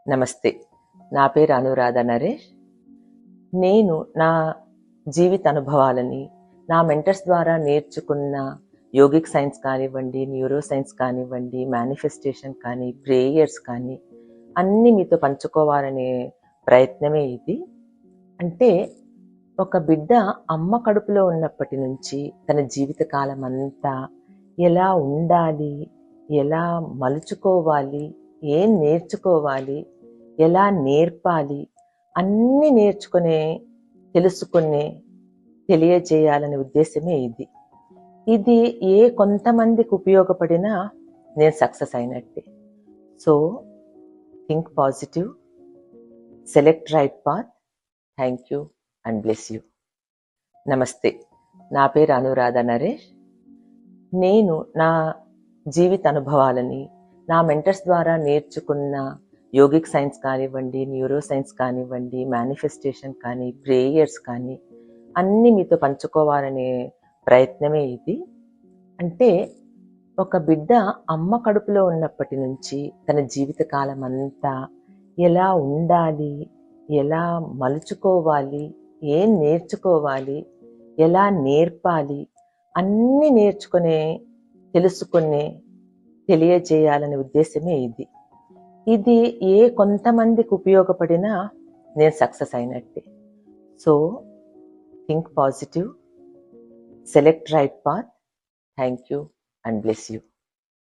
నమస్తే. నా పేరు అనురాధ నరేష్. నేను నా జీవిత అనుభవాలని, నా మెంటర్స్ ద్వారా నేర్చుకున్న యోగిక్ సైన్స్ కానివ్వండి, న్యూరో సైన్స్ కానివ్వండి, మేనిఫెస్టేషన్ కానీ, ప్రేయర్స్ కానీ అన్నీ మీతో పంచుకోవాలనే ప్రయత్నమే ఇది. అంటే ఒక బిడ్డ అమ్మ కడుపులో ఉన్నప్పటి నుంచి తన జీవితకాలం అంతా ఎలా ఉండాలి, ఎలా మలుచుకోవాలి, ఏం నేర్చుకోవాలి, ఎలా నేర్పాలి, అన్నీ నేర్చుకునే, తెలుసుకునే, తెలియజేయాలనే ఉద్దేశమే ఇది. ఇది కొంతమందికి ఉపయోగపడినా నేను సక్సెస్ అయినట్టే. So think positive, select right path. Thank you and bless you. నమస్తే. నా పేరు అనురాధ నరేష్. నేను నా జీవిత అనుభవాలని, నా మెంటర్స్ ద్వారా నేర్చుకున్న యోగిక్ సైన్స్ కానివ్వండి, న్యూరో సైన్స్ కానివ్వండి, మేనిఫెస్టేషన్ కానీ, ప్రేయర్స్ కానీ అన్నీ మీతో పంచుకోవాలనే ప్రయత్నమే ఇది. అంటే ఒక బిడ్డ అమ్మ కడుపులో ఉన్నప్పటి నుంచి తన జీవితకాలం అంతా ఎలా ఉండాలి, ఎలా మలుచుకోవాలి, ఏం నేర్చుకోవాలి, ఎలా నేర్పాలి, అన్నీ నేర్చుకునే, తెలుసుకునే, తెలియజేయాలనే ఉద్దేశమే ఇది. ఇది కొంతమందికి ఉపయోగపడినా నేను సక్సెస్ అయినట్టే. So think positive, select right path. Thank you and bless you.